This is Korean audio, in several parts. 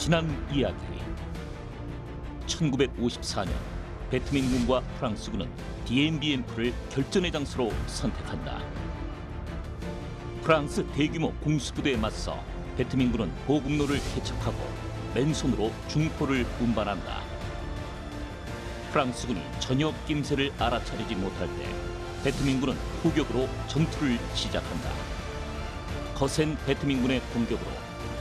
지난 이야기. 1954년 베트민군과 프랑스군은 디엠비엠프를 결전의 장소로 선택한다. 프랑스 대규모 공수부대에 맞서 베트민군은 보급로를 개척하고 맨손으로 중포를 운반한다. 프랑스군이 전혀 낌새를 알아차리지 못할 때 베트민군은 포격으로 전투를 시작한다. 거센 베트민군의 공격으로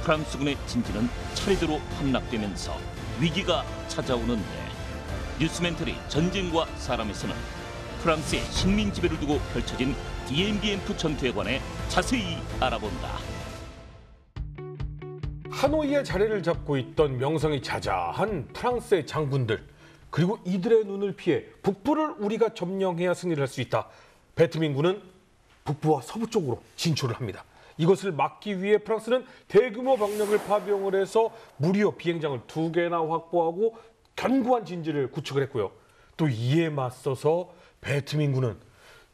프랑스군의 진지는 차례대로 함락되면서 위기가 찾아오는데, 뉴스멘터리 전쟁과 사람에서는 프랑스의 식민 지배를 두고 펼쳐진 디엠비엠프 전투에 관해 자세히 알아본다. 하노이의 자리를 잡고 있던 명성이 자자한 프랑스의 장군들, 그리고 이들의 눈을 피해 북부를 우리가 점령해야 승리를 할 수 있다. 베트민군은 북부와 서부 쪽으로 진출을 합니다. 이것을 막기 위해 프랑스는 대규모 병력을 파병을 해서 무려 비행장을 2개나 확보하고 견고한 진지를 구축을 했고요. 또 이에 맞서서 베트민군은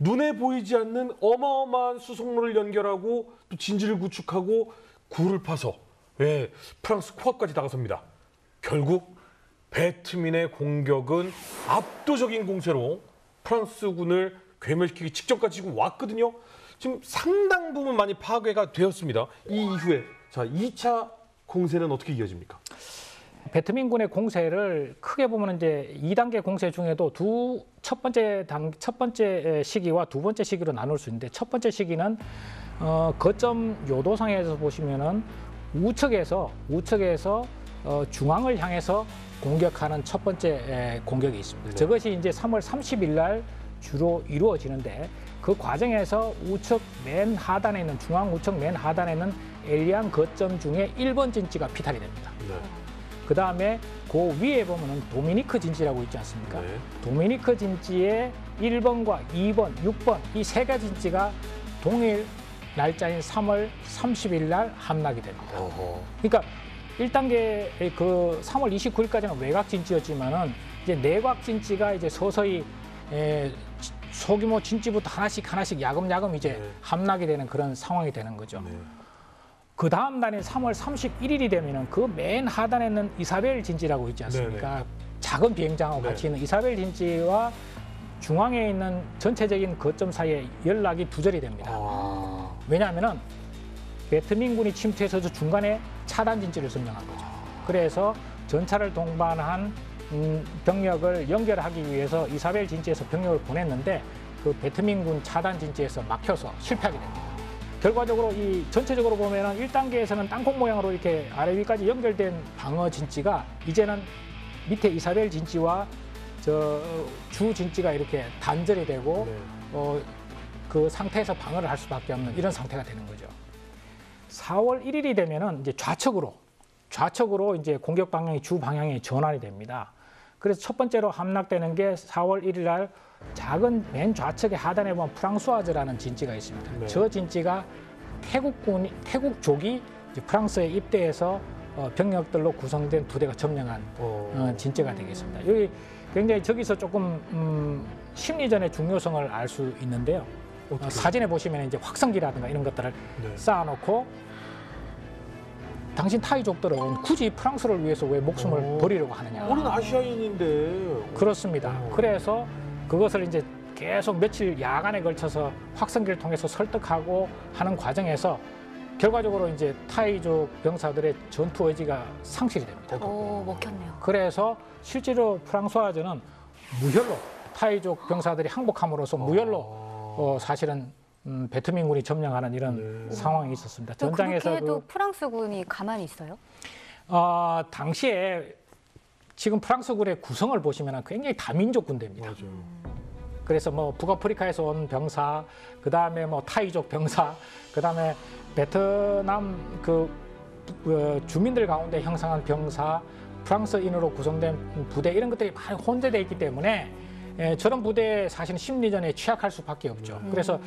눈에 보이지 않는 어마어마한 수송로를 연결하고 또 진지를 구축하고 굴을 파서 프랑스 코앞까지 다가섭니다. 결국 베트민의 공격은 압도적인 공세로 프랑스군을 괴멸시키기 직전까지 지금 왔거든요. 지금 상당 부분 많이 파괴가 되었습니다. 이 이후에 2차 공세는 어떻게 이어집니까? 베트민군의 공세를 크게 보면 이제 2단계 공세 중에도 첫 번째 시기와 두 번째 시기로 나눌 수 있는데, 첫 번째 시기는 거점 요도상에서 보시면은 우측에서 중앙을 향해서 공격하는 첫 번째 공격이 있습니다. 네. 저것이 이제 3월 30일 날 주로 이루어지는데, 그 과정에서 우측 맨 하단에 있는, 중앙 우측 맨 하단에 있는 엘리안 거점 중에 1번 진지가 피탈이 됩니다. 네. 그 다음에 그 위에 보면은 도미니크 진지라고 있지 않습니까? 네. 도미니크 진지의 1번과 2번, 6번 이 세 가지 진지가 동일 날짜인 3월 30일 날 함락이 됩니다. 그러니까 1단계 그 3월 29일까지는 외곽 진지였지만은 이제 내곽 진지가 이제 서서히 소규모 진지부터 하나씩 야금야금 이제 함락이 되는 그런 상황이 되는 거죠. 네. 그 다음 날인 3월 31일이 되면은 그 맨 하단에 있는 이사벨 진지라고 있지 않습니까? 네네. 작은 비행장하고 같이 있는 이사벨 진지와 중앙에 있는 전체적인 거점 사이에 연락이 두절이 됩니다. 왜냐하면은 베트민군이 침투해서 중간에 차단 진지를 점령한 거죠. 그래서 전차를 동반한 병력을 연결하기 위해서 이사벨 진지에서 병력을 보냈는데, 그 베트민군 차단 진지에서 막혀서 실패하게 됩니다. 결과적으로 이 전체적으로 보면은 1단계에서는 땅콩 모양으로 이렇게 아래 위까지 연결된 방어 진지가 이제는 밑에 이사벨 진지와 주 진지가 이렇게 단절이 되고 그 상태에서 방어를 할 수밖에 없는 이런 상태가 되는 거죠. 4월 1일이 되면은 이제 좌측으로 이제 공격 방향이 주 방향이 전환이 됩니다. 그래서 첫 번째로 함락되는 게 4월 1일 날 작은 맨 좌측의 하단에 보면 프랑수아즈라는 진지가 있습니다. 네. 저 진지가 태국족이 이제 프랑스에 입대해서 병력들로 구성된 부대가 점령한 진지가 되겠습니다. 여기 굉장히 저기서 조금 심리전의 중요성을 알 수 있는데요. 사진에 보시면 이제 확성기라든가 이런 것들을 쌓아놓고, 당신 타이족들은 굳이 프랑스를 위해서 왜 목숨을 버리려고 하느냐. 우리는 아시아인인데. 그렇습니다. 그래서 그것을 이제 계속 며칠 야간에 걸쳐서 확성기를 통해서 설득하고 하는 과정에서 결과적으로 이제 타이족 병사들의 전투 의지가 상실이 됩니다. 먹혔네요. 그래서 실제로 프랑스와즈는 무혈로 타이족 병사들이 항복함으로써 무혈로 사실은 베트민군이 점령하는 이런 상황이 있었습니다. 전장에서 그렇게 해도 프랑스군이 가만히 있어요? 당시에 지금 프랑스군의 구성을 보시면 굉장히 다민족 군대입니다. 그래서 뭐 북아프리카에서 온 병사, 그 다음에 뭐 타이족 병사, 그 다음에 베트남 주민들 가운데 형성한 병사, 프랑스인으로 구성된 부대, 이런 것들이 많이 혼재되어 있기 때문에 저런 부대에 사실은 심리전에 취약할 수밖에 없죠. 그래서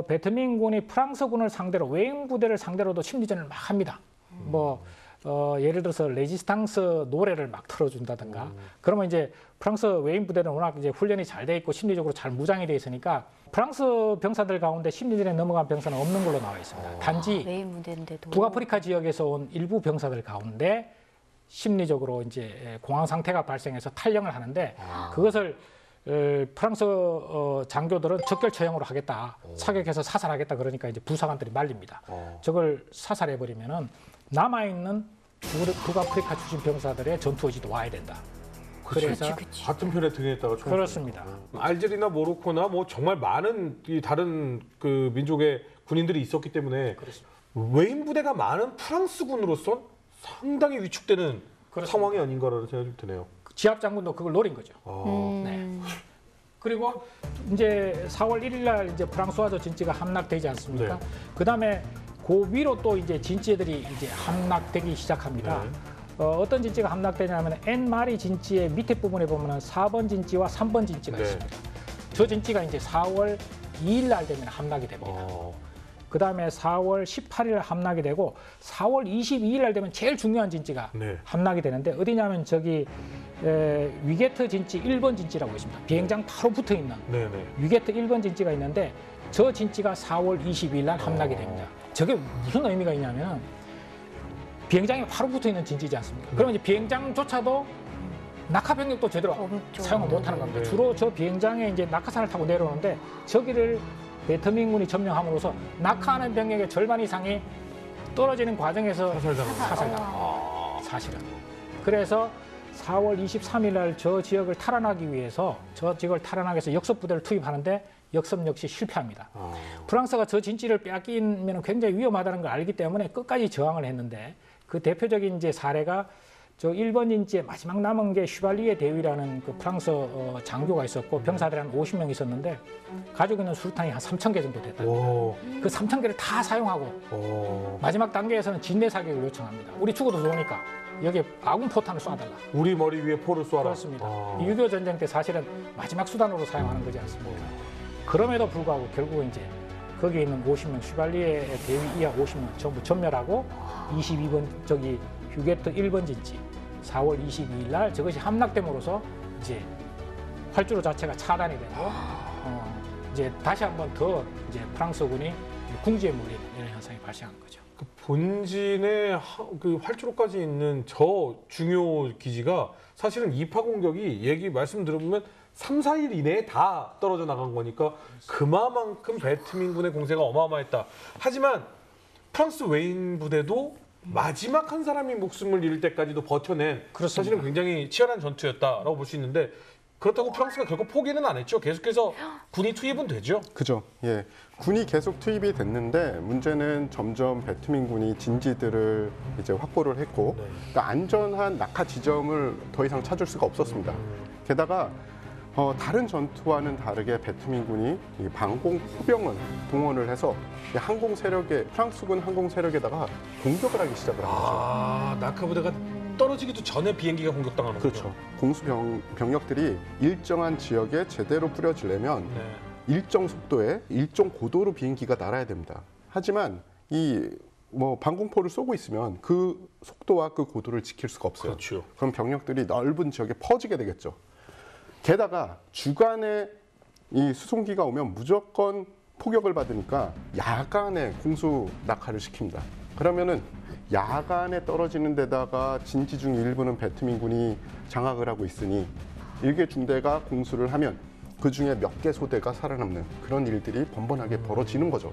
베트민군이 프랑스군을 상대로, 외인 부대를 상대로도 심리전을 막 합니다. 예를 들어서 레지스탕스 노래를 막 틀어준다든가. 그러면 이제 프랑스 외인 부대는 워낙 이제 훈련이 잘 돼 있고 심리적으로 잘 무장이 돼 있으니까 프랑스 병사들 가운데 심리전에 넘어간 병사는 없는 걸로 나와 있습니다. 단지 외인 부대인데도 북아프리카 지역에서 온 일부 병사들 가운데 심리적으로 이제 공황 상태가 발생해서 탈영을 하는데 그것을 프랑스 장교들은 적결 처형으로 하겠다, 사격해서 사살하겠다 그러니까 이제 부사관들이 말립니다. 저걸 사살해 버리면은 남아 있는 북아프리카 출신 병사들의 전투 의지도 와야 된다. 그래서 같은 편에 등했다가 총 그렇습니다. 알제리나 모로코나 뭐 정말 많은 이 다른 그 민족의 군인들이 있었기 때문에 외인 부대가 많은 프랑스군으로선 상당히 위축되는 그렇습니다. 상황이 아닌가라는 생각이 좀 드네요. 지압 장군도 그걸 노린 거죠. 네. 그리고 이제 4월 1일 날 이제 프랑스와저 진지가 함락되지 않습니까? 네. 그다음에 그 위로 또 이제 진지들이 이제 함락되기 시작합니다. 네. 어떤 진지가 함락되냐면 N마리 진지의 밑에 부분에 보면은 4번 진지와 3번 진지가 네. 있습니다. 저 진지가 이제 4월 2일 날 되면 함락이 됩니다. 그다음에 4월 18일 함락이 되고 4월 22일 날 되면 제일 중요한 진지가 네. 함락이 되는데 어디냐면 저기 위게트 진지 1번 진지라고 있습니다. 비행장 바로 붙어 있는 네네. 위게트 1번 진지가 있는데 저 진지가 4월 22일 날 함락이 됩니다. 저게 무슨 의미가 있냐면 비행장에 바로 붙어 있는 진지지 않습니까? 그러면 이제 비행장조차도 낙하 병력도 제대로 없죠. 사용을 못하는 겁니다. 네. 주로 저 비행장에 이제 낙하산을 타고 내려오는데 저기를 베트민군이 점령함으로써 낙하하는 병력의 절반 이상이 떨어지는 과정에서 사살당합니다. 사실은. 그래서 4월 23일 날 저 지역을 탈환하기 위해서 역습 부대를 투입하는데 역습 역시 실패합니다. 프랑스가 저 진지를 빼앗기면 굉장히 위험하다는 걸 알기 때문에 끝까지 저항을 했는데 그 대표적인 이제 사례가 저 1번 진지의 마지막 남은 게 슈발리에 대위라는 그 프랑스 장교가 있었고 병사들이 한 50명 있었는데 가지고 있는 수류탄이 한 3,000개 정도 됐다. 그 3,000개를 다 사용하고 마지막 단계에서는 진내 사격을 요청합니다. 우리 죽어도 좋으니까 여기에 아군 포탄을 쏴달라. 우리 머리 위에 포를 쏘아라. 그렇습니다. 6.25 전쟁 때 사실은 마지막 수단으로 사용하는 거지 않습니까? 그럼에도 불구하고 결국은 이제 거기에 있는 50명 슈발리에 대위 이하 50명 전부 전멸하고 22번 저기 휴게트 1번 진지 4월 22일 날 저것이 함락됨으로써 이제 활주로 자체가 차단이 되고 이제 다시 한번 더 이제 프랑스군이 궁지에 몰리는 이런 현상이 발생한 거죠. 그 본진의 그 활주로까지 있는 저 중요 기지가 사실은 이파 공격이 얘기 말씀 들어보면 3, 4일 이내에 다 떨어져 나간 거니까 그만큼 베트민군의 공세가 어마어마했다. 하지만 프랑스 외인 부대도 마지막 한 사람이 목숨을 잃을 때까지도 버텨낸 그렇습니다. 사실은 굉장히 치열한 전투였다라고 볼 수 있는데 그렇다고 프랑스가 결국 포기는 안 했죠. 계속해서 군이 투입은 되죠. 그죠. 예. 군이 계속 투입이 됐는데 문제는 점점 베트민군이 진지들을 이제 확보를 했고 그러니까 안전한 낙하 지점을 더 이상 찾을 수가 없었습니다. 게다가 다른 전투와는 다르게 베트민군이 이 방공 포병을 동원을 해서 이 항공 세력에 프랑스군 항공 세력에다가 공격을 하기 시작을 한 거죠. 낙하 부대가 떨어지기도 전에 비행기가 공격당하는 거죠. 그렇죠. 공수 병력들이 일정한 지역에 제대로 뿌려지려면 일정 속도에 일정 고도로 비행기가 날아야 됩니다. 하지만 이 방공포를 쏘고 있으면 그 속도와 그 고도를 지킬 수가 없어요. 그렇죠. 그럼 병력들이 넓은 지역에 퍼지게 되겠죠. 게다가 주간에 이 수송기가 오면 무조건 포격을 받으니까 야간에 공수 낙하를 시킵니다. 그러면은 야간에 떨어지는 데다가 진지 중 일부는 베트민군이 장악을 하고 있으니 일개 중대가 공수를 하면 그 중에 몇 개 소대가 살아남는 그런 일들이 번번하게 벌어지는 거죠.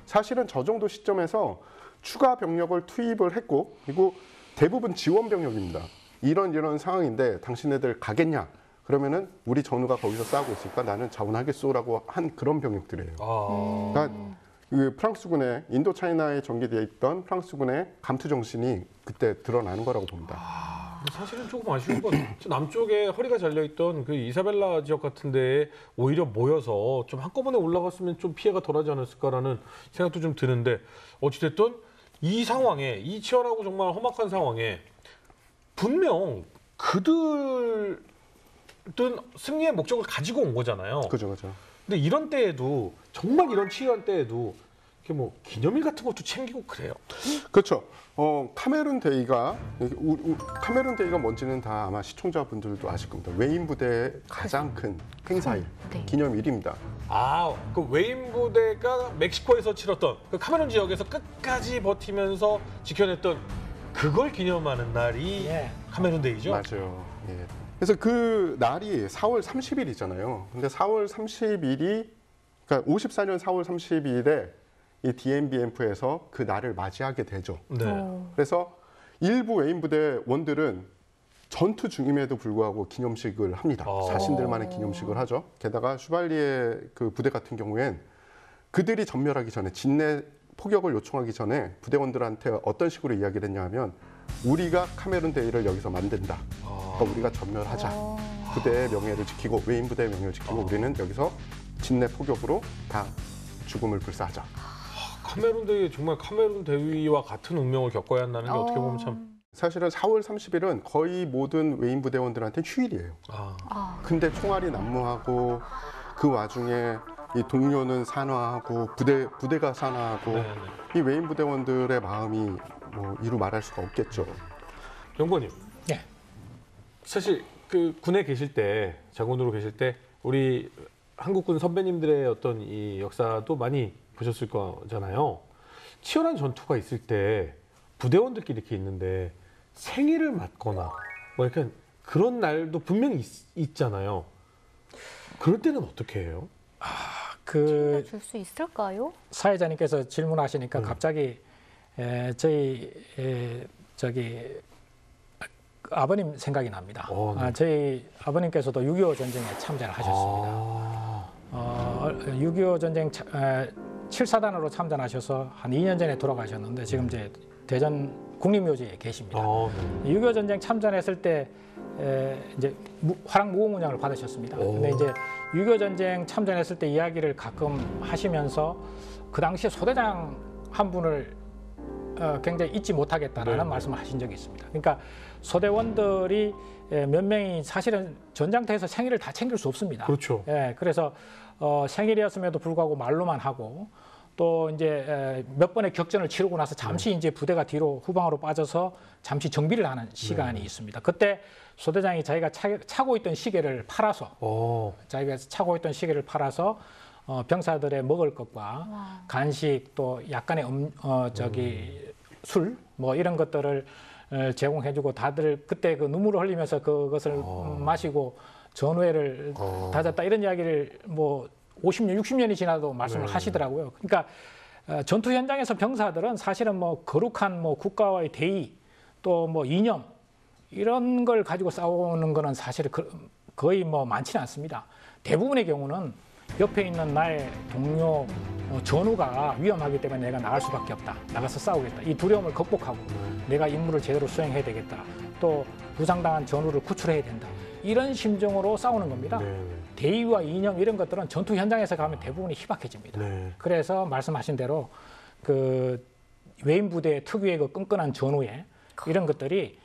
사실은 저 정도 시점에서 추가 병력을 투입을 했고 그리고 대부분 지원 병력입니다. 이런 상황인데 당신네들 가겠냐? 그러면은 우리 전우가 거기서 싸우고 있으니까 나는 자원하겠소라고 한 그런 병력들이에요. 그러니까 그 프랑스군의 인도차이나에 전개되어 있던 프랑스군의 감투 정신이 그때 드러나는 거라고 봅니다. 사실은 조금 아쉬운 건 남쪽에 허리가 잘려있던 그 이사벨라 지역 같은 데에 오히려 모여서 좀 한꺼번에 올라갔으면 좀 피해가 덜하지 않았을까라는 생각도 좀 드는데 어찌됐든 이 상황에 이 치열하고 정말 험악한 상황에 분명 그들은 승리의 목적을 가지고 온 거잖아요. 그죠, 그죠. 근데 이런 때에도 정말 이런 치열한 때에도 이렇게 기념일 같은 것도 챙기고 그래요. 그렇죠. 카메룬 데이가 뭔지는 다 아마 시청자분들도 아실 겁니다. 외인 부대의 가장 큰 행사일, 네. 기념일입니다. 그 외인 부대가 멕시코에서 치렀던 그 카메룬 지역에서 끝까지 버티면서 지켜냈던 그걸 기념하는 날이 카메룬 데이죠? 맞아요. 예. 그래서 그 날이 4월 30일이잖아요. 근데 4월 30일이 그러니까 54년 4월 30일에 이 DMBMF에서 그 날을 맞이하게 되죠. 네. 그래서 일부 외인 부대원들은 전투 중임에도 불구하고 기념식을 합니다. 자신들만의 기념식을 하죠. 게다가 슈발리의 그 부대 같은 경우엔 그들이 전멸하기 전에 진내 포격을 요청하기 전에 부대원들한테 어떤 식으로 이야기를 했냐 하면 우리가 카메룬 데이를 여기서 만든다. 그러니까 우리가 전멸하자. 부대의 명예를 지키고 외인 부대의 명예를 지키고 우리는 여기서 진내 포격으로 다 죽음을 불사하자. 카메룬 데이 정말 카메룬 대위와 같은 운명을 겪어야 한다는 게 어떻게 보면 참. 사실은 4월 30일은 거의 모든 외인 부대원들한테 휴일이에요. 근데 총알이 난무하고 그 와중에 이 동료는 산화하고 부대가 산화하고 네네. 이 외인 부대원들의 마음이 뭐 이루 말할 수가 없겠죠. 연구원님. 네. 사실 그 군에 계실 때 장군으로 계실 때 우리 한국군 선배님들의 어떤 이 역사도 많이 보셨을 거잖아요. 치열한 전투가 있을 때 부대원들끼리 이렇게 있는데 생일을 맞거나 뭐 약간 그런 날도 분명히 있잖아요. 그럴 때는 어떻게 해요? 그 줄 수 있을까요? 사회자님께서 질문하시니까 갑자기 저희 저기 아버님 생각이 납니다. 네. 저희 아버님께서도 6.25 전쟁에 참전을 하셨습니다. 6.25 전쟁 7사단으로 참전하셔서 한 2년 전에 돌아가셨는데 지금 이제 대전 국립묘지에 계십니다. 6.25 전쟁 참전했을 때 이제 화랑 무공훈장을 받으셨습니다. 근데 이제 6.25 전쟁 참전했을 때 이야기를 가끔 하시면서 그 당시에 소대장 한 분을 굉장히 잊지 못하겠다라는 말씀을 하신 적이 있습니다. 그러니까 소대원들이 몇 명이 사실은 전장터에서 생일을 다 챙길 수 없습니다. 그렇죠. 그래서 생일이었음에도 불구하고 말로만 하고 또 이제 몇 번의 격전을 치르고 나서 잠시 이제 부대가 뒤로 후방으로 빠져서 잠시 정비를 하는 시간이 있습니다. 그때 소대장이 자기가 차고 있던 시계를 팔아서 병사들의 먹을 것과 간식 또 약간의 술 뭐 이런 것들을 제공해주고 다들 그때 그 눈물을 흘리면서 그것을 마시고 전우회를 다졌다 이런 이야기를 뭐 50년, 60년이 지나도 말씀을 하시더라고요. 그러니까 전투 현장에서 병사들은 사실은 뭐 거룩한 뭐 국가와의 대의 또 뭐 이념 이런 걸 가지고 싸우는 거는 사실 거의 뭐 많지는 않습니다. 대부분의 경우는 옆에 있는 나의 동료 전우가 위험하기 때문에 내가 나갈 수밖에 없다. 나가서 싸우겠다. 이 두려움을 극복하고 내가 임무를 제대로 수행해야 되겠다. 또 부상당한 전우를 구출해야 된다. 이런 심정으로 싸우는 겁니다. 대의와 이념 이런 것들은 전투 현장에서 가면 대부분이 희박해집니다. 그래서 말씀하신 대로 그 외인 부대 특유의 그 끈끈한 전우회 이런 것들이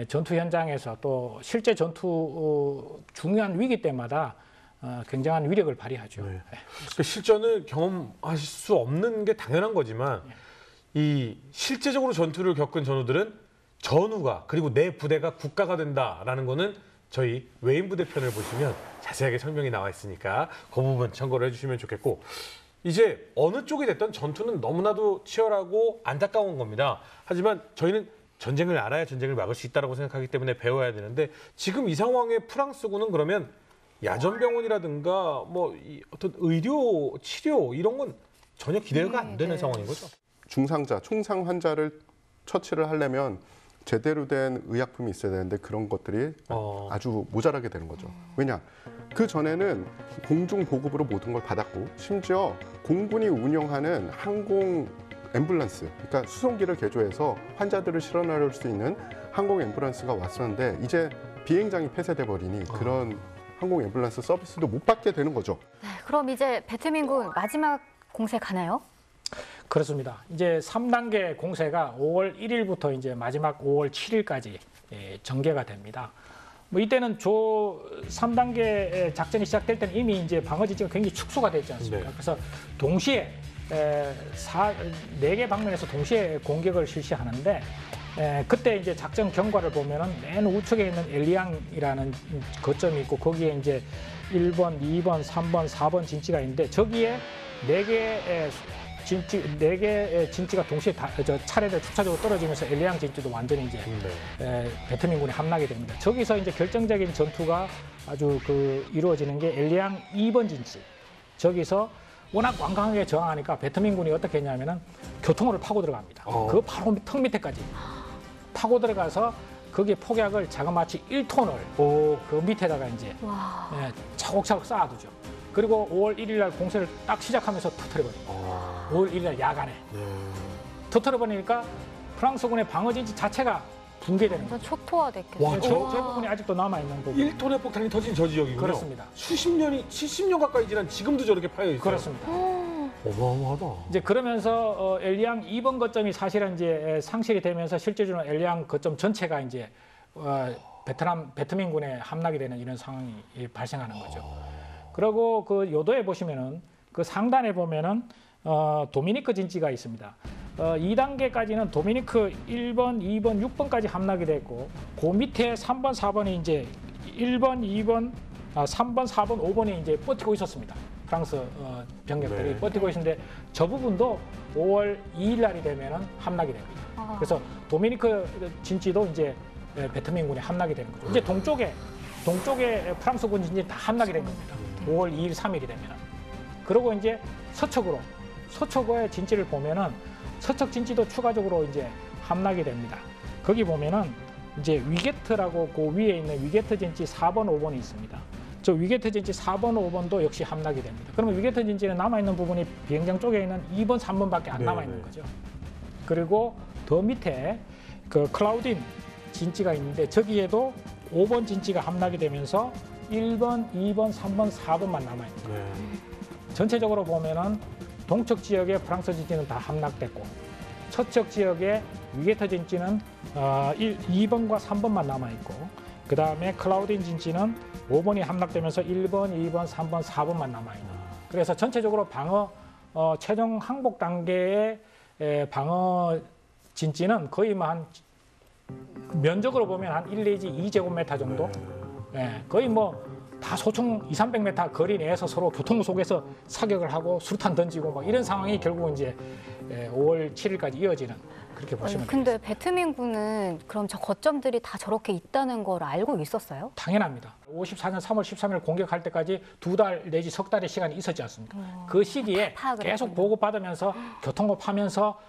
전투 현장에서 또 실제 전투 중요한 위기 때마다 굉장한 위력을 발휘하죠. 그 실전을 경험하실 수 없는 게 당연한 거지만 이 실제적으로 전투를 겪은 전우들은 전우가 그리고 내 부대가 국가가 된다라는 거는 저희 외인 부대 편을 보시면 자세하게 설명이 나와 있으니까 그 부분 참고를 해주시면 좋겠고 이제 어느 쪽이 됐든 전투는 너무나도 치열하고 안타까운 겁니다. 하지만 저희는 전쟁을 알아야 전쟁을 막을 수 있다고 생각하기 때문에 배워야 되는데 지금 이 상황에 프랑스군은 그러면 야전병원이라든가 뭐 어떤 의료 치료 이런 건 전혀 기대가 안 되는 상황인 거죠. 중상자, 총상 환자를 처치를 하려면 제대로 된 의약품이 있어야 되는데 그런 것들이 아주 모자라게 되는 거죠. 왜냐? 그 전에는 공중 보급으로 모든 걸 받았고 심지어 공군이 운영하는 항공 앰뷸런스, 그러니까 수송기를 개조해서 환자들을 실어 나를 수 있는 항공 앰뷸런스가 왔었는데 이제 비행장이 폐쇄돼 버리니 그런 항공 앰뷸런스 서비스도 못 받게 되는 거죠. 네, 그럼 이제 배트민군 마지막 공세 가나요? 그렇습니다. 이제 3단계 공세가 5월 1일부터 이제 마지막 5월 7일까지 전개가 됩니다. 뭐 이때는 3단계 작전이 시작될 때는 이미 이제 방어 지지가 굉장히 축소가 되지 않습니까? 그래서 동시에 4개 방면에서 동시에 공격을 실시하는데 그때 이제 작전 경과를 보면은 맨 우측에 있는 엘리앙이라는 거점이 있고 거기에 이제 1번, 2번, 3번, 4번 진지가 있는데 저기에 4개의 진지 4개의 진지가 동시에 차례대 축차적으로 떨어지면서 엘리앙 진지도 완전히 이제 베트민군에 함락이 됩니다. 저기서 이제 결정적인 전투가 아주 이루어지는 게 엘리앙 2번 진지. 저기서 워낙 완강하게 저항하니까 베트민군이 어떻게 했냐면은 교통로를 파고 들어갑니다. 그 바로 턱 밑에까지 파고 들어가서 거기에 폭약을 자그마치 1톤을 그 밑에다가 이제 차곡차곡 쌓아두죠. 그리고 5월 1일 날 공세를 딱 시작하면서 터뜨려버립니다. 5월 1일 날 야간에. 터뜨려버리니까 프랑스군의 방어진지 자체가 붕괴되는 거죠. 완전 초토화됐겠어요. 와, 저 부분이 아직도 남아있는 부분. 1톤의 폭탄이 터진 저 지역이군요. 그렇습니다. 수십 년이 70년 가까이 지난 지금도 저렇게 파여 있어요. 그렇습니다. 어마어마하다. 이제 그러면서 엘리앙 2번 거점이 사실은 이제 상실이 되면서 실제로는 엘리앙 거점 전체가 이제 베트민군에 함락이 되는 이런 상황이 발생하는 거죠. 그리고 그 요도에 보시면은 그 상단에 보면은 도미니크 진지가 있습니다. 2단계까지는 도미니크 1번, 2번, 6번까지 함락이 됐고 그 밑에 3번, 4번이 이제 1번, 2번, 3번, 4번, 5번이 이제 버티고 있었습니다. 프랑스 병력들이 버티고 있는데 저 부분도 5월 2일 날이 되면은 함락이 됩니다. 그래서 도미니크 진지도 이제 베트민군에 함락이 되는 거죠. 이제 동쪽에 프랑스군 진지 다 함락이 된 겁니다. 5월 2일, 3일이 되면은. 그리고 이제 서쪽의 진지를 보면은 서쪽 진지도 추가적으로 이제 함락이 됩니다. 거기 보면은 이제 위게트라고 그 위에 있는 위게트 진지 4번, 5번이 있습니다. 저 위게트 진지 4번, 5번도 역시 함락이 됩니다. 그러면 위게트 진지는 남아있는 부분이 비행장 쪽에 있는 2번, 3번밖에 안 남아있는 거죠. 그리고 더 밑에 그 클라우딘 진지가 있는데 저기에도 5번 진지가 함락이 되면서 1번, 2번, 3번, 4번만 남아있는 거예요. 전체적으로 보면은 동쪽 지역의 프랑스 진지는 다 함락됐고 서쪽 지역의 위게트 진지는 2번과 3번만 남아있고 그 다음에 클라우딘 진지는 5번이 함락되면서 1번, 2번, 3번, 4번만 남아있는. 그래서 전체적으로 최종 항복 단계의 방어 진지는 거의 뭐 면적으로 보면 한 1 내지 2제곱미터 정도. 거의 다 소총 200~300m 거리 내에서 서로 교통 속에서 사격을 하고 수류탄 던지고 막 이런 상황이 결국은 이제 5월 7일까지 이어지는 그렇게 보시면 됩니다. 근데 베트민군은 그럼 저 거점들이 다 저렇게 있다는 걸 알고 있었어요? 당연합니다. 54년 3월 13일 공격할 때까지 2달 내지 석 달의 시간이 있었지 않습니까? 그 시기에 계속 보고받으면서 교통고 파면서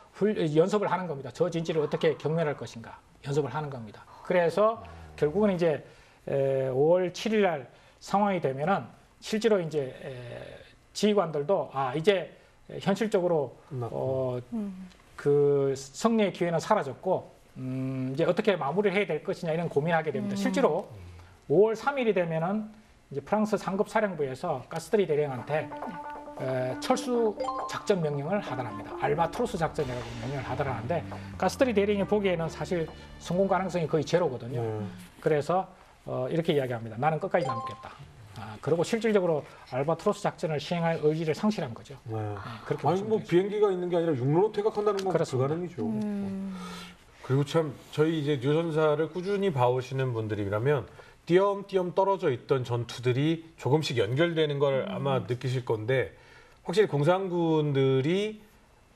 연습을 하는 겁니다. 저 진지를 어떻게 경멸할 것인가 연습을 하는 겁니다. 그래서 결국은 이제 5월 7일 날 상황이 되면은 실제로 이제 지휘관들도 이제 현실적으로 그 승리의 기회는 사라졌고 이제 어떻게 마무리를 해야 될 것이냐 이런 고민하게 됩니다. 실제로 5월 3일이 되면은 이제 프랑스 상급 사령부에서 가스트리 대령한테 철수 작전 명령을 하달합니다. 알바트로스 작전이라고 명령을 하달하는데 가스트리 대령이 보기에는 사실 성공 가능성이 거의 제로거든요. 그래서 이렇게 이야기합니다. 나는 끝까지 남겠다. 그리고 실질적으로 알바트로스 작전을 시행할 의지를 상실한 거죠. 그렇게 아니 뭐 비행기가 있는 게 아니라 육로로 퇴각한다는 건 불가능이죠. 그리고 참 저희 이제 류전사를 꾸준히 봐오시는 분들이라면 띄엄띄엄 떨어져 있던 전투들이 조금씩 연결되는 걸 아마 느끼실 건데 확실히 공산군들이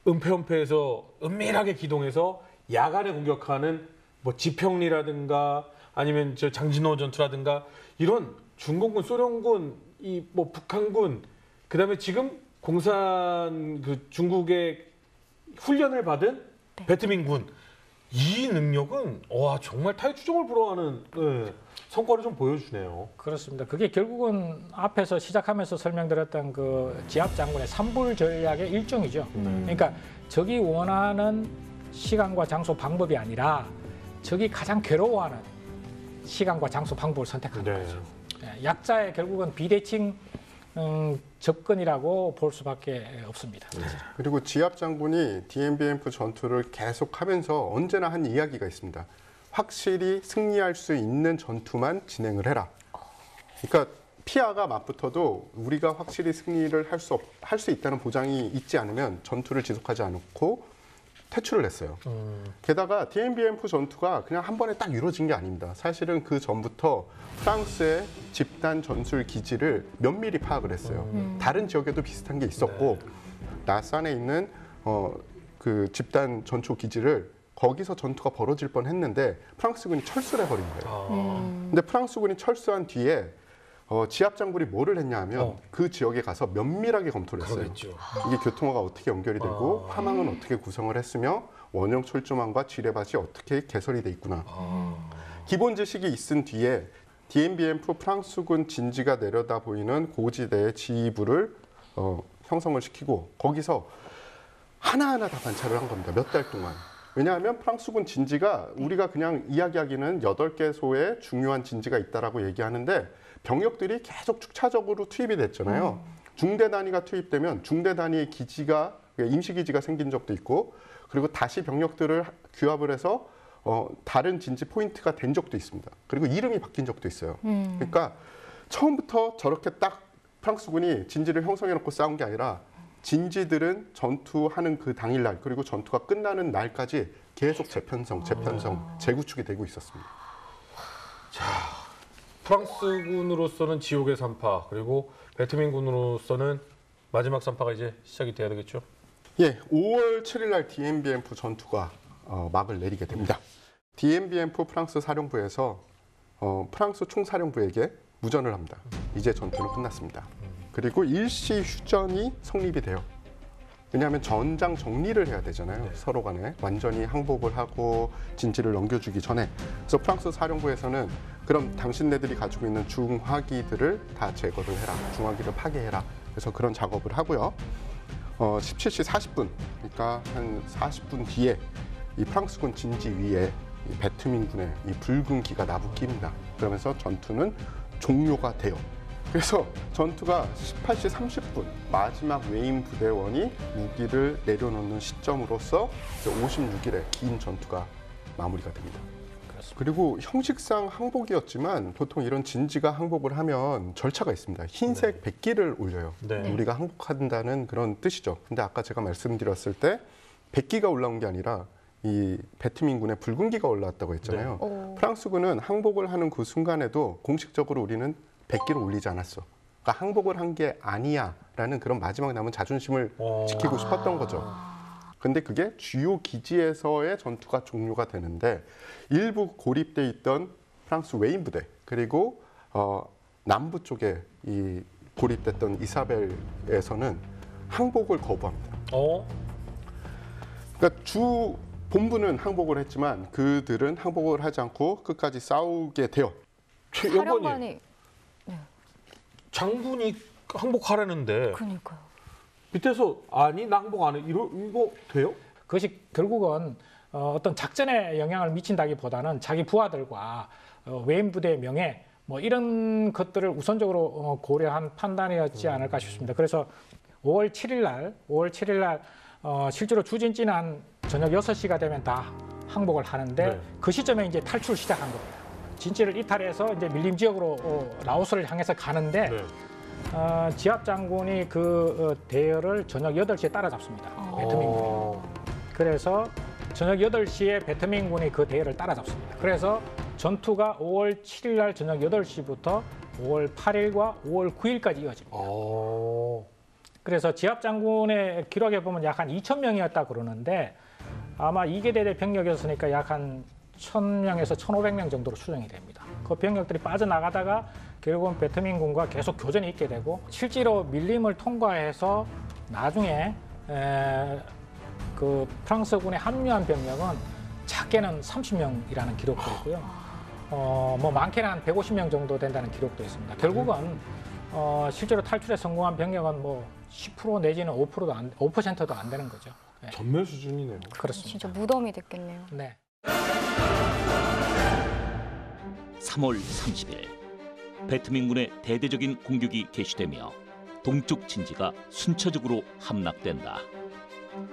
은폐은폐해서 은밀하게 기동해서 야간에 공격하는 뭐 지평리라든가 아니면 저 장진호 전투라든가 이런 중공군, 소련군, 이 뭐 북한군, 그다음에 지금 공산 그 중국의 훈련을 받은 베트민군 이 능력은 와 정말 타의추종을 불허하는 성과를 좀 보여주네요. 그렇습니다. 그게 결국은 앞에서 시작하면서 설명드렸던 그 지압 장군의 3불 전략의 일종이죠. 그러니까 적이 원하는 시간과 장소 방법이 아니라 적이 가장 괴로워하는 시간과 장소 방법을 선택하는 거죠. 약자의 결국은 비대칭 접근이라고 볼 수밖에 없습니다. 그리고 지압 장군이 DMBF 전투를 계속하면서 언제나 한 이야기가 있습니다. 확실히 승리할 수 있는 전투만 진행을 해라. 그러니까 피아가 맞붙어도 우리가 확실히 승리를 할 수 있다는 보장이 있지 않으면 전투를 지속하지 않고 퇴출을 했어요. 게다가 DMBF 전투가 그냥 한 번에 딱 이루어진 게 아닙니다. 사실은 그 전부터 프랑스의 집단 전술 기지를 면밀히 파악을 했어요. 다른 지역에도 비슷한 게 있었고 나산에 있는 그 집단 전초 기지를 거기서 전투가 벌어질 뻔했는데 프랑스군이 철수를 해버린 거예요. 근데 프랑스군이 철수한 뒤에 지압 장군이 뭐를 했냐 하면 그 지역에 가서 면밀하게 검토를 했어요. 그러겠죠. 이게 교통화가 어떻게 연결이 되고 화망은 어떻게 구성을 했으며 원형 철조망과 지뢰밭이 어떻게 개설이 돼 있구나. 기본 지식이 있은 뒤에 DMBF 프랑스군 진지가 내려다 보이는 고지대의 지휘부를 형성을 시키고 거기서 하나하나 다 관찰을 한 겁니다. 몇 달 동안. 왜냐하면 프랑스군 진지가 우리가 그냥 이야기하기는 8개소의 중요한 진지가 있다라고 얘기하는데 병력들이 계속 축차적으로 투입이 됐잖아요. 중대 단위가 투입되면 중대 단위의 기지가 임시 기지가 생긴 적도 있고 그리고 다시 병력들을 규합을 해서 다른 진지 포인트가 된 적도 있습니다. 그리고 이름이 바뀐 적도 있어요. 그러니까 처음부터 저렇게 딱 프랑스군이 진지를 형성해놓고 싸운 게 아니라 진지들은 전투하는 그 당일날 그리고 전투가 끝나는 날까지 계속 재편성, 재구축이 되고 있었습니다. 프랑스군으로서는 지옥의 산파 그리고 베트민군으로서는 마지막 산파가 이제 시작이 돼야 되겠죠. 예, 5월 7일 날 DMBF 전투가 막을 내리게 됩니다. DMBF 프랑스 사령부에서 프랑스 총사령부에게 무전을 합니다. 이제 전투는 끝났습니다. 그리고 일시 휴전이 성립이 돼요. 왜냐하면 전장 정리를 해야 되잖아요. 서로 간에 완전히 항복을 하고 진지를 넘겨주기 전에. 그래서 프랑스 사령부에서는 그럼 당신네들이 가지고 있는 중화기들을 다 제거를 해라. 중화기를 파괴해라. 그래서 그런 작업을 하고요. 17시 40분, 그러니까 한 40분 뒤에 이 프랑스군 진지 위에 이 베트민군의 이 붉은 기가 나부낍니다. 그러면서 전투는 종료가 돼요. 그래서 전투가 18시 30분 마지막 웨인 부대원이 무기를 내려놓는 시점으로서 56일의 긴 전투가 마무리가 됩니다. 그리고 형식상 항복이었지만 보통 이런 진지가 항복을 하면 절차가 있습니다. 흰색 백기를 올려요. 네. 우리가 항복한다는 그런 뜻이죠. 근데 아까 제가 말씀드렸을 때 백기가 올라온 게 아니라 이 베트민군의 붉은 기가 올라왔다고 했잖아요. 프랑스군은 항복을 하는 그 순간에도 공식적으로 우리는 백기를 올리지 않았어. 그러니까 항복을 한 게 아니야라는 그런 마지막 남은 자존심을 지키고 싶었던 거죠. 근데 그게 주요 기지에서의 전투가 종료가 되는데 일부 고립돼 있던 프랑스 웨인 부대 그리고 남부 쪽에 이 고립됐던 이사벨에서는 항복을 거부합니다. 그러니까 주 본부는 항복을 했지만 그들은 항복을 하지 않고 끝까지 싸우게 돼요. 사령관이 장군이 항복하라는데 그러니까요. 밑에서 아니 나 항복 안 해. 이거 돼요? 그것이 결국은 어떤 작전에 영향을 미친다기보다는 자기 부하들과 외인 부대의 명예 뭐 이런 것들을 우선적으로 고려한 판단이었지 않을까 싶습니다. 그래서 5월 7일 날 실제로 주진지는 한 저녁 6시가 되면 다 항복을 하는데 네. 그 시점에 이제 탈출을 시작한 겁니다. 진지를 이탈해서 이제 밀림 지역으로 라오스를 향해서 가는데 네. 지압 장군이 그 대열을 저녁 8시에 따라잡습니다. 베트민군이. 그래서 저녁 8시에 베트민군이 그 대열을 따라잡습니다. 그래서 전투가 5월 7일 날 저녁 8시부터 5월 8일과 5월 9일까지 이어집니다. 그래서 지압 장군의 기록에 보면 약 한 2,000명이었다 그러는데 아마 2계대 병력이었으니까 약 한 1,000명에서 1,500명 정도로 추정이 됩니다. 그 병력들이 빠져나가다가 결국은 베트민군과 계속 교전이 있게 되고 실제로 밀림을 통과해서 나중에 그 프랑스군에 합류한 병력은 작게는 30명이라는 기록도 있고요. 뭐 많게는 한 150명 정도 된다는 기록도 있습니다. 결국은 실제로 탈출에 성공한 병력은 뭐 10% 내지는 5%도 안 되는 거죠. 네. 전멸 수준이네요. 그렇습니다. 진짜 무덤이 됐겠네요. 네. 3월 30일 베트민군의 대대적인 공격이 개시되며 동쪽 진지가 순차적으로 함락된다.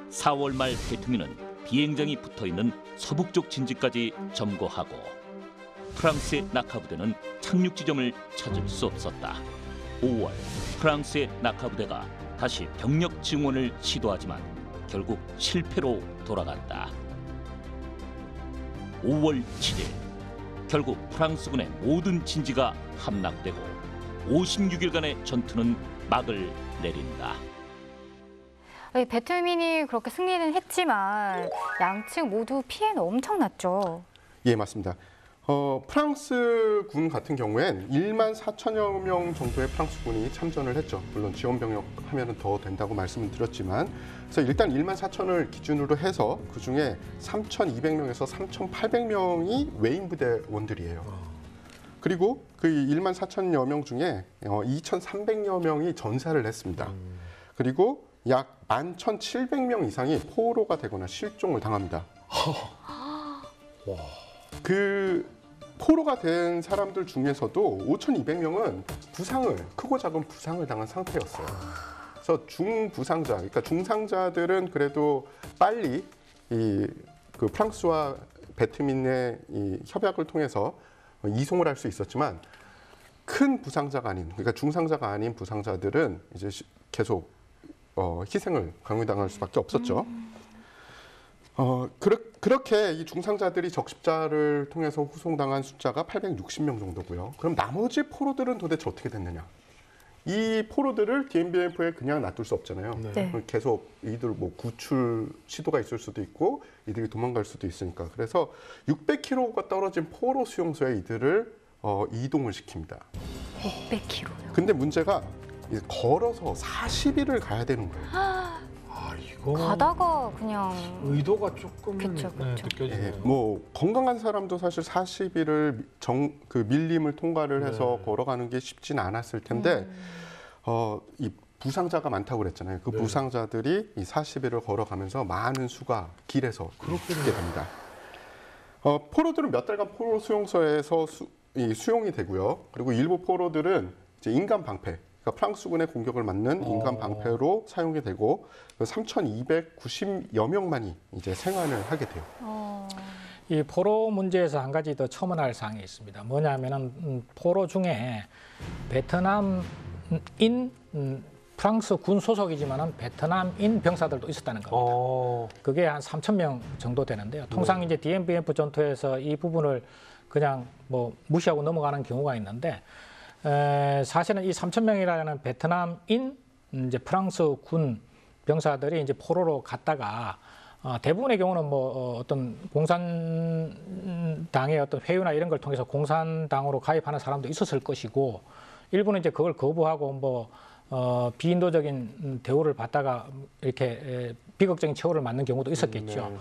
4월 말 베트민은 비행장이 붙어있는 서북쪽 진지까지 점거하고 프랑스의 낙하부대는 착륙 지점을 찾을 수 없었다. 5월 프랑스의 낙하부대가 다시 병력 증원을 시도하지만 결국 실패로 돌아간다. 5월 7일 결국 프랑스군의 모든 진지가 함락되고 56일간의 전투는 막을 내린다. 아니, 배트민이 그렇게 승리는 했지만 양측 모두 피해는 엄청났죠. 예, 맞습니다. 프랑스 군 같은 경우엔 1만 4천여 명 정도의 프랑스 군이 참전을 했죠. 물론 지원 병력 하면은 더 된다고 말씀을 드렸지만, 그래서 일단 1만 4천을 기준으로 해서 그 중에 3,200명에서 3,800명이 외인 부대원들이에요. 그리고 그 1만 4천여 명 중에 2,300여 명이 전사를 했습니다. 그리고 약 11,700명 이상이 포로가 되거나 실종을 당합니다. 그 포로가 된 사람들 중에서도 5,200명은 크고 작은 부상을 당한 상태였어요. 그래서 중부상자, 그러니까 중상자들은 그래도 빨리 그 프랑스와 배트민의 이 협약을 통해서 이송을 할 수 있었지만, 큰 부상자가 아닌, 그러니까 중상자가 아닌 부상자들은 이제 계속 희생을 강요당할 수밖에 없었죠. 그렇게 이 중상자들이 적십자를 통해서 후송당한 숫자가 860명 정도고요. 그럼 나머지 포로들은 도대체 어떻게 됐느냐? 이 포로들을 DMBF에 그냥 놔둘 수 없잖아요. 네. 계속 이들 뭐 구출 시도가 있을 수도 있고 이들이 도망갈 수도 있으니까. 그래서 600km가 떨어진 포로 수용소에 이들을 이동을 시킵니다. 600km요. 근데 문제가 이제 걸어서 40일을 가야 되는 거예요. 이거 가다가 그냥 의도가 조금 그쵸. 느껴지네요. 예, 뭐 건강한 사람도 사실 40일을 그 밀림을 통과를 해서 걸어가는 게 쉽진 않았을 텐데 이 부상자가 많다고 그랬잖아요. 그 부상자들이 이 40일을 걸어가면서 많은 수가 길에서 죽게 됩니다. 포로들은 몇 달간 포로 수용소에서 수용이 되고요. 그리고 일부 포로들은 이제 인간 방패, 그러니까 프랑스군의 공격을 맞는 인간 방패로 사용이 되고 3,290여 명만이 이제 생還을 하게 돼요. 이 포로 문제에서 한 가지 더 첨언할 사항이 있습니다. 뭐냐면은 포로 중에 베트남인 프랑스 군 소속이지만은 베트남인 병사들도 있었다는 겁니다. 그게 한 3,000명 정도 되는데요. 통상 이제 DMBF 전투에서 이 부분을 그냥 뭐 무시하고 넘어가는 경우가 있는데, 사실은 이 3,000명이라는 베트남인 이제 프랑스 군 병사들이 이제 포로로 갔다가 대부분의 경우는 뭐 어떤 공산당의 어떤 회유나 이런 걸 통해서 공산당으로 가입하는 사람도 있었을 것이고, 일부는 이제 그걸 거부하고 뭐 비인도적인 대우를 받다가 이렇게 비극적인 처우를 맞는 경우도 있었겠죠. 네.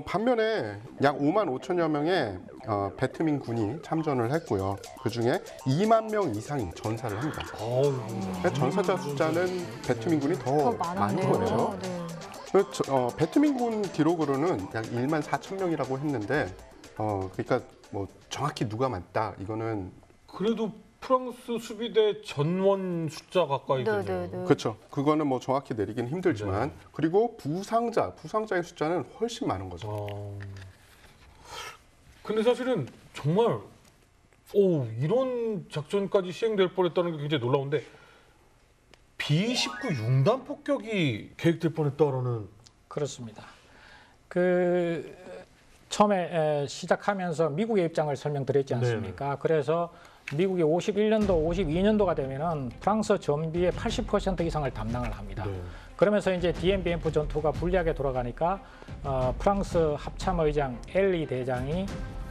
반면에 약 5만 5천여 명의 배트민 군이 참전을 했고요. 그중에 2만 명 이상이 전사를 합니다. 그러니까 전사자 숫자는 배트민 군이 더 많은 거예요. 네. 배트민 군 기록으로는 약 1만 4천 명이라고 했는데, 그러니까 뭐 정확히 누가 맞다 이거는 그래도 프랑스 수비대 전원 숫자 가까이 되네요. 그렇죠. 그거는 뭐 정확히 내리긴 힘들지만, 그리고 부상자의 숫자는 훨씬 많은 거죠. 근데 사실은 정말 이런 작전까지 시행될 뻔했다는 게 굉장히 놀라운데, B-29 융단 폭격이 계획될 뻔했다라는. 그렇습니다. 그 처음에 시작하면서 미국의 입장을 설명드렸지 않습니까? 그래서 미국이 51년도, 52년도가 되면은 프랑스 전비의 80% 이상을 담당을 합니다. 그러면서 이제 DMBF 전투가 불리하게 돌아가니까 프랑스 합참의장 엘리 대장이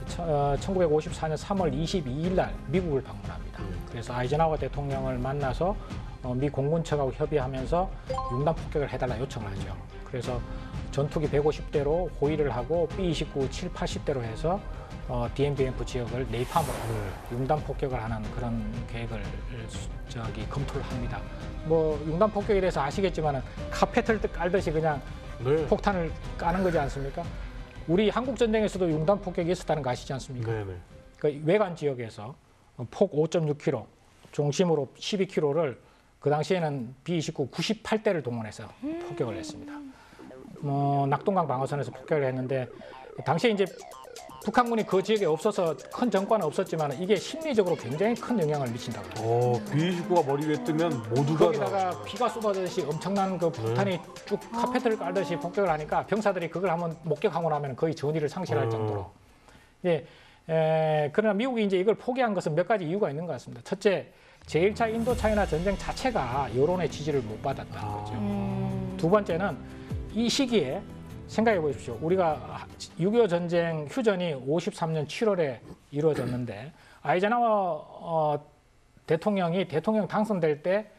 1954년 3월 22일 날 미국을 방문합니다. 그래서 아이젠하워 대통령을 만나서 미 공군 측하고 협의하면서 융단 폭격을 해달라 요청을 하죠. 그래서 전투기 150대로 호위를 하고 B-29 7, 80대로 해서 DMBF 지역을 네이팜으로 융단 폭격을 하는 그런 계획을 검토를 합니다. 뭐 융단 폭격에 대해서 아시겠지만은 카펫을 깔듯이 그냥 폭탄을 까는 거지 않습니까? 우리 한국 전쟁에서도 융단 폭격이 있었다는 거 아시지 않습니까? 그 외관 지역에서 폭 5.6km, 중심으로 12km를 그 당시에는 B-29 98대를 동원해서 폭격을 했습니다. 낙동강 방어선에서 폭격을 했는데, 당시에 이제 북한군이 그 지역에 없어서 큰 전과는 없었지만 이게 심리적으로 굉장히 큰 영향을 미친다고 합니다. B-29가 머리 위에 뜨면 모두가 거기다가 피가 쏟아지듯이 엄청난 그 폭탄이 쭉 카페트를 깔듯이 폭격을 하니까 병사들이 그걸 한번 목격하고 나면 거의 전의를 상실할 정도로. 예, 그러나 미국이 이제 이걸 포기한 것은 몇 가지 이유가 있는 것 같습니다. 첫째, 제1차 인도 차이나 전쟁 자체가 여론의 지지를 못 받았다는 거죠. 두 번째는 이 시기에 생각해 보십시오. 우리가 6.25 전쟁 휴전이 53년 7월에 이루어졌는데 아이젠하워 대통령이 대통령 당선될 때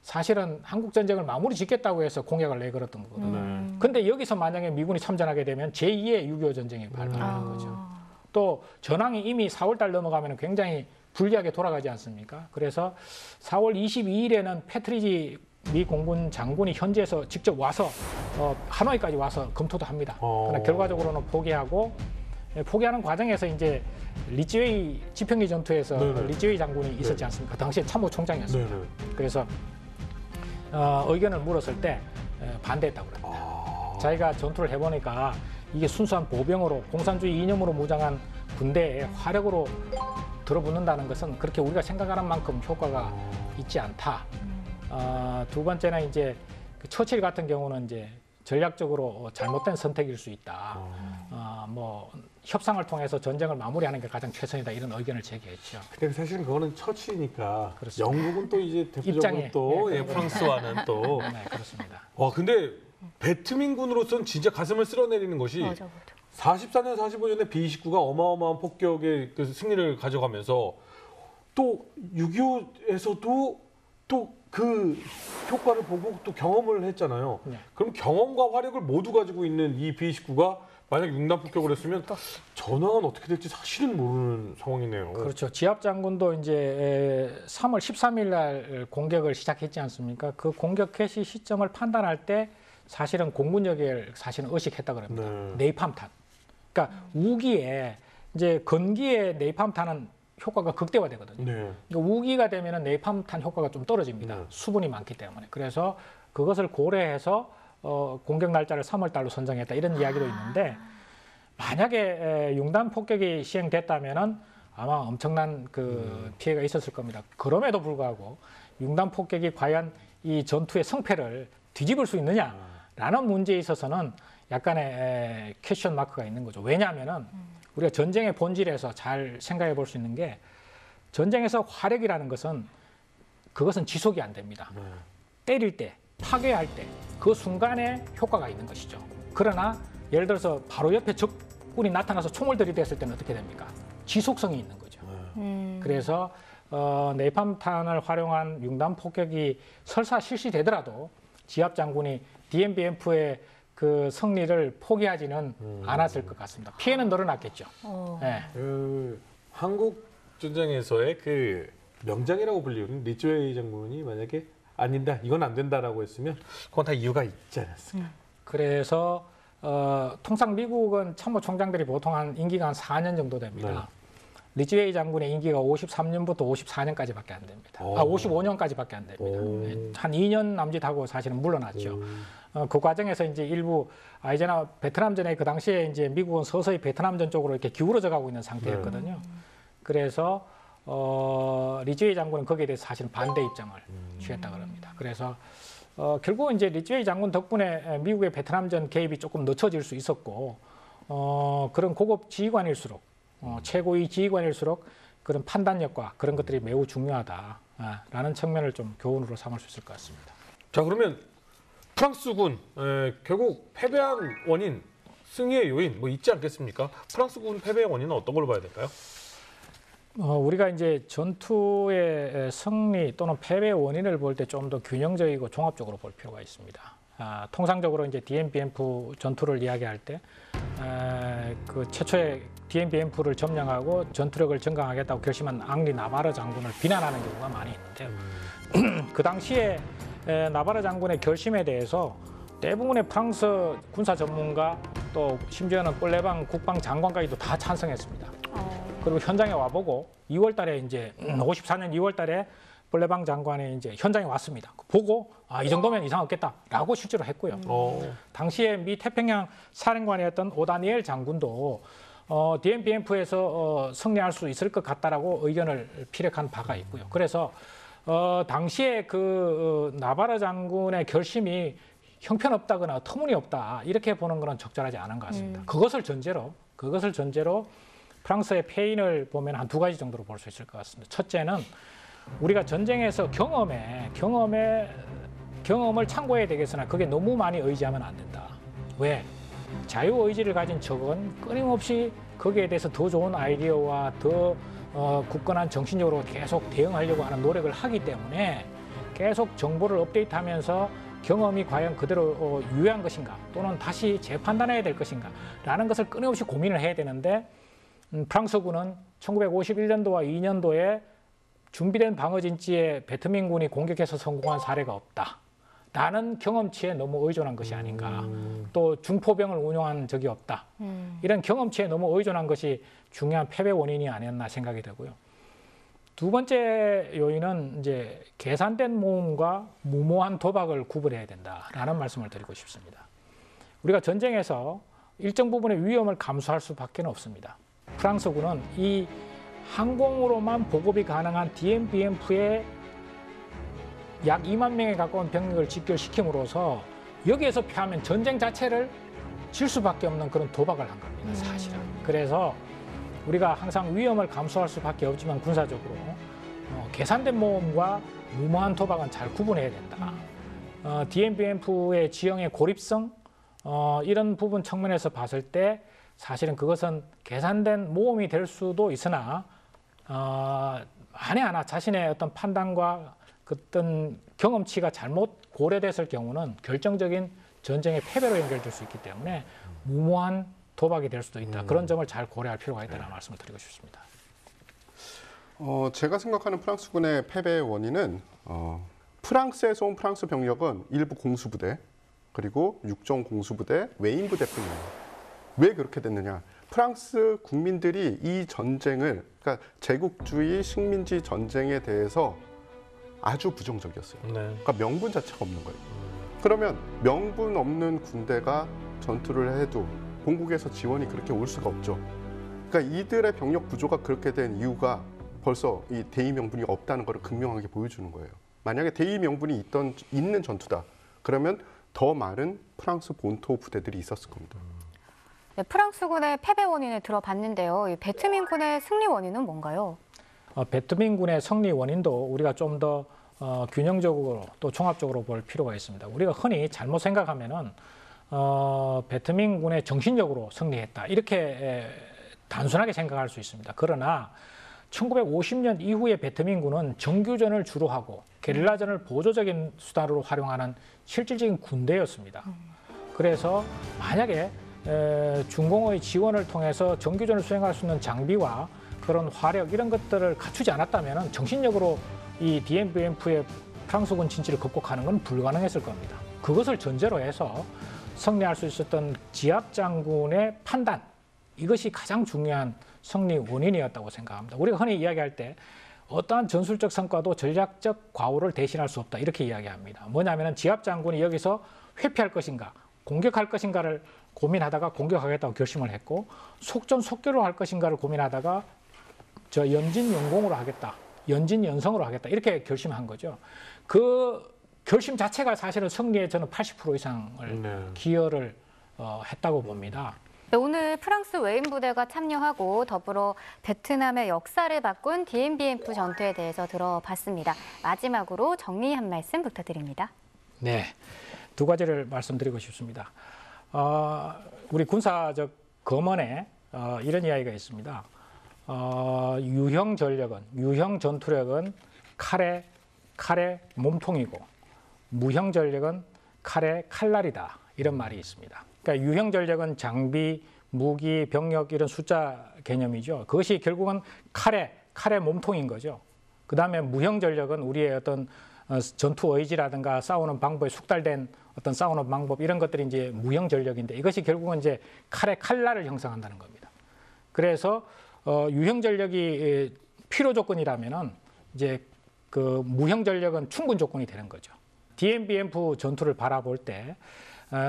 사실은 한국 전쟁을 마무리 짓겠다고 해서 공약을 내걸었던 거거든요. 근데 여기서 만약에 미군이 참전하게 되면 제2의 6.25 전쟁이 발발하는 거죠. 또 전황이 이미 4월 달 넘어가면 굉장히 불리하게 돌아가지 않습니까? 그래서 4월 22일에는 패트리지 미 공군 장군이 현지에서 직접 와서 하노이까지 와서 검토도 합니다. 그러나 결과적으로는 포기하고 포기하는 과정에서 이제 리찌웨이 지평기 전투에서 네네. 리찌웨이 장군이 있었지 않습니까? 당시에 참모총장이었습니다. 네네. 그래서 의견을 물었을 때 반대했다고 그럽니다. 자기가 전투를 해보니까 이게 순수한 보병으로 공산주의 이념으로 무장한 군대에 화력으로 들어붙는다는 것은 그렇게 우리가 생각하는 만큼 효과가 있지 않다. 두 번째는 이제 그 처칠 같은 경우는 이제 전략적으로 잘못된 선택일 수 있다. 뭐 협상을 통해서 전쟁을 마무리하는 게 가장 최선이다 이런 의견을 제기했죠. 근데 사실은 그거는 처치니까 그렇습니다. 영국은 또 이제 대표적으로 입장에, 또 네, 예, 프랑스와는 또 네, 그렇습니다. 와 근데 베트민군으로서는 진짜 가슴을 쓸어내리는 것이 맞아. 44년, 45년에 B-29가 어마어마한 폭격의 그 승리를 가져가면서 또 6.25에서도 또 그 효과를 보고 또 경험을 했잖아요. 네. 그럼 경험과 화력을 모두 가지고 있는 이 B-29가 만약 융단 폭격을 했으면 전황은 어떻게 될지 사실은 모르는 상황이네요. 그렇죠. 지압 장군도 이제 3월 13일 날 공격을 시작했지 않습니까? 그 공격 개시 시점을 판단할 때 사실은 공군력을 사실은 의식했다 그럽니다. 네. 네이팜탄. 그러니까 우기에 이제 건기에 네이팜탄은 효과가 극대화되거든요. 네. 그러니까 우기가 되면은 네이팜탄 효과가 좀 떨어집니다. 네. 수분이 많기 때문에. 그래서 그것을 고려해서 공격 날짜를 3월 달로 선정했다 이런 이야기도 있는데 만약에 융단 폭격이 시행됐다면은 아마 엄청난 그 피해가 있었을 겁니다. 그럼에도 불구하고 융단 폭격이 과연 이 전투의 성패를 뒤집을 수 있느냐라는 문제에 있어서는 약간의 퀘스천 마크가 있는 거죠. 왜냐하면은 우리가 전쟁의 본질에서 잘 생각해 볼 수 있는 게 전쟁에서 화력이라는 것은 그것은 지속이 안 됩니다. 때릴 때, 파괴할 때 그 순간에 효과가 있는 것이죠. 그러나 예를 들어서 바로 옆에 적군이 나타나서 총을 들이댔을 때는 어떻게 됩니까? 지속성이 있는 거죠. 그래서 네이팜탄을 활용한 융단 폭격이 설사 실시되더라도 지압 장군이 DMBMF의 그 승리를 포기하지는 않았을 것 같습니다. 피해는 늘어났겠죠. 네. 그 한국 전쟁에서의 그 명장이라고 불리우는 리츠웨이 장군이 만약에 아니다, 이건 안 된다라고 했으면 그건 다 이유가 있지 않았을까. 그래서 통상 미국은 참모총장들이 보통 한 임기가 한 4년 정도 됩니다. 리츠웨이 장군의 임기가 53년부터 54년까지밖에 안 됩니다. 55년까지밖에 안 됩니다. 네, 한 2년 남짓하고 사실은 물러났죠. 그 과정에서 이제 일부 아이젠하워 베트남전에 그 당시에 이제 미국은 서서히 베트남전 쪽으로 이렇게 기울어져 가고 있는 상태였거든요. 그래서 리츠웨이 장군은 거기에 대해서 사실은 반대 입장을 취했다고 합니다. 그래서 결국은 이제 리츠웨이 장군 덕분에 미국의 베트남전 개입이 조금 늦춰질 수 있었고 그런 고급 지휘관일수록 최고위 지휘관일수록 그런 판단력과 그런 것들이 매우 중요하다라는 측면을 좀 교훈으로 삼을 수 있을 것 같습니다. 자, 그러면 프랑스군 결국 패배한 원인, 승리의 요인 뭐 있지 않겠습니까? 프랑스군 패배의 원인은 어떤 걸로 봐야 될까요? 우리가 이제 전투의 승리 또는 패배의 원인을 볼 때 좀 더 균형적이고 종합적으로 볼 필요가 있습니다. 통상적으로 이제 DMBMF 전투를 이야기할 때 그 최초에 DMBMF를 점령하고 전투력을 증강하겠다고 결심한 앙리 나바르 장군을 비난하는 경우가 많이 있는데요. 그 당시에 나바르 장군의 결심에 대해서 대부분의 프랑스 군사 전문가 또 심지어는 꼴레방 국방장관까지도 다 찬성했습니다. 그리고 현장에 와보고 2월 달에 이제 54년 2월 달에 볼레방 장관이 이제 현장에 왔습니다. 보고 이 정도면 이상 없겠다라고 실제로 했고요. 당시에 미 태평양 사령관이었던 오다니엘 장군도 DMBMF에서 승리할 수 있을 것 같다라고 의견을 피력한 바가 있고요. 그래서 당시에 그 나바르 장군의 결심이 형편없다거나 터무니없다 이렇게 보는 것은 적절하지 않은 것 같습니다. 그것을 전제로 프랑스의 패인을 보면 한 두 가지 정도로 볼 수 있을 것 같습니다. 첫째는 우리가 전쟁에서 경험을 참고해야 되겠으나 그게 너무 많이 의지하면 안 된다. 왜? 자유의지를 가진 적은 끊임없이 거기에 대해서 더 좋은 아이디어와 더 굳건한 정신적으로 계속 대응하려고 하는 노력을 하기 때문에 계속 정보를 업데이트하면서 경험이 과연 그대로 유효한 것인가 또는 다시 재판단해야 될 것인가 라는 것을 끊임없이 고민을 해야 되는데 프랑스군은 1951년도와 2년도에 준비된 방어진지에 베트민군이 공격해서 성공한 사례가 없다. 라는 경험치에 너무 의존한 것이 아닌가. 또 중포병을 운용한 적이 없다. 이런 경험치에 너무 의존한 것이 중요한 패배 원인이 아니었나 생각이 되고요. 두 번째 요인은 이제 계산된 모험과 무모한 도박을 구분해야 된다라는 말씀을 드리고 싶습니다. 우리가 전쟁에서 일정 부분의 위험을 감수할 수밖에 없습니다. 프랑스군은 이 항공으로만 보급이 가능한 DMBM프에 약 2만 명에 가까운 병력을 직결시킴으로써 여기에서 패하면 전쟁 자체를 질 수밖에 없는 그런 도박을 한 겁니다, 사실은. 그래서 우리가 항상 위험을 감수할 수밖에 없지만 군사적으로 계산된 모험과 무모한 도박은 잘 구분해야 된다. DMBM프의 지형의 고립성 이런 부분 측면에서 봤을 때 사실은 그것은 계산된 모험이 될 수도 있으나 만에 하나 자신의 어떤 판단과 어떤 경험치가 잘못 고려됐을 경우는 결정적인 전쟁의 패배로 연결될 수 있기 때문에 무모한 도박이 될 수도 있다. 그런 점을 잘 고려할 필요가 있다는 말씀을 드리고 싶습니다. 제가 생각하는 프랑스군의 패배의 원인은 프랑스에서 온 프랑스 병력은 일부 공수부대 그리고 육종 공수부대, 외인부대뿐이에요. 왜 그렇게 됐느냐? 프랑스 국민들이 이 전쟁을 그러니까 제국주의 식민지 전쟁에 대해서 아주 부정적이었어요. 네. 그러니까 명분 자체가 없는 거예요. 그러면 명분 없는 군대가 전투를 해도 본국에서 지원이 그렇게 올 수가 없죠. 그러니까 이들의 병력 구조가 그렇게 된 이유가 벌써 이 대의 명분이 없다는 것을 극명하게 보여주는 거예요. 만약에 대의 명분이 있는 전투다. 그러면 더 많은 프랑스 본토 부대들이 있었을 겁니다. 네, 프랑스군의 패배 원인을 들어봤는데요. 이 베트민군의 승리 원인은 뭔가요? 베트민군의 승리 원인도 우리가 좀 더 균형적으로 또 종합적으로 볼 필요가 있습니다. 우리가 흔히 잘못 생각하면은 베트민군의 정신적으로 승리했다 이렇게 단순하게 생각할 수 있습니다. 그러나 1950년 이후에 베트민군은 정규전을 주로 하고 게릴라전을 보조적인 수단으로 활용하는 실질적인 군대였습니다. 그래서 만약에 중공의 지원을 통해서 정규전을 수행할 수 있는 장비와 그런 화력 이런 것들을 갖추지 않았다면 정신력으로 이 DMBM프의 프랑스군 진지를 극복하는 건 불가능했을 겁니다. 그것을 전제로 해서 승리할 수 있었던 지압 장군의 판단 이것이 가장 중요한 승리 원인이었다고 생각합니다. 우리가 흔히 이야기할 때 어떠한 전술적 성과도 전략적 과오를 대신할 수 없다 이렇게 이야기합니다. 뭐냐면 지압 장군이 여기서 회피할 것인가 공격할 것인가를 고민하다가 공격하겠다고 결심을 했고 속전속결로 할 것인가를 고민하다가 연진연공으로 하겠다, 연진연성으로 하겠다 이렇게 결심한 거죠. 그 결심 자체가 사실은 승리에 저는 80% 이상을 기여를 했다고 봅니다. 네, 오늘 프랑스 외인 부대가 참여하고 더불어 베트남의 역사를 바꾼 DMBM프 전투에 대해서 들어봤습니다. 마지막으로 정리 한 말씀 부탁드립니다. 네, 두 가지를 말씀드리고 싶습니다. 우리 군사적 검언에 이런 이야기가 있습니다. 유형 전투력은 칼의 몸통이고 무형 전력은 칼날이다 이런 말이 있습니다. 그러니까 유형 전력은 장비, 무기, 병력 이런 숫자 개념이죠. 그것이 결국은 칼의 몸통인 거죠. 그 다음에 무형 전력은 우리의 어떤 전투 의지라든가 싸우는 방법에 숙달된 어떤 싸우는 방법 이런 것들이 이제 무형 전력인데 이것이 결국은 이제 칼날을 형성한다는 겁니다. 그래서 유형 전력이 필요 조건이라면은 이제 그 무형 전력은 충분 조건이 되는 거죠. DMBM프 전투를 바라볼 때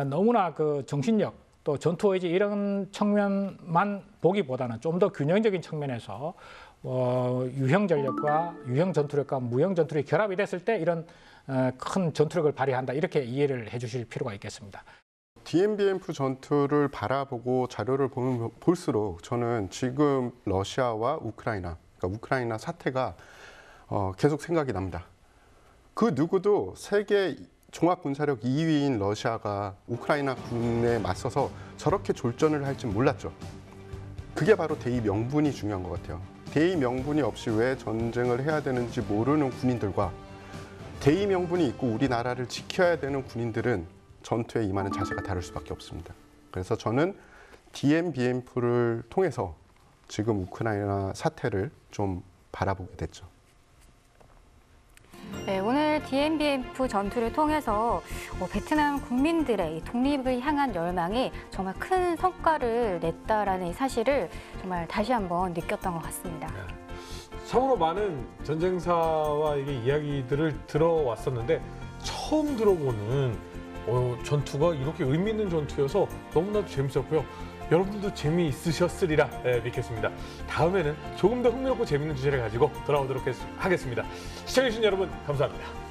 너무나 그 정신력 또 전투 의지 이런 측면만 보기보다는 좀 더 균형적인 측면에서 유형 전력과 유형 전투력과 무형 전투력이 결합이 됐을 때 이런 큰 전투력을 발휘한다 이렇게 이해를 해주실 필요가 있겠습니다. DMBM프 전투를 바라보고 자료를 볼수록 저는 지금 러시아와 우크라이나, 그러니까 우크라이나 사태가 계속 생각이 납니다. 그 누구도 세계 종합군사력 2위인 러시아가 우크라이나 군에 맞서서 저렇게 졸전을 할 줄 몰랐죠. 그게 바로 대의 명분이 중요한 것 같아요. 대의 명분이 없이 왜 전쟁을 해야 되는지 모르는 군인들과 대의 명분이 있고 우리나라를 지켜야 되는 군인들은 전투에 임하는 자세가 다를 수밖에 없습니다. 그래서 저는 DMBMF를 통해서 지금 우크라이나 사태를 좀 바라보게 됐죠. 네, 오늘 DMBMF 전투를 통해서 베트남 국민들의 이 독립을 향한 열망이 정말 큰 성과를 냈다라는 이 사실을 정말 다시 한번 느꼈던 것 같습니다. 참으로 많은 전쟁사와 이게 이야기들을 들어왔었는데 처음 들어보는 전투가 이렇게 의미 있는 전투여서 너무나도 재밌었고요. 여러분들도 재미있으셨으리라 믿겠습니다. 다음에는 조금 더 흥미롭고 재밌는 주제를 가지고 돌아오도록 하겠습니다. 시청해주신 여러분 감사합니다.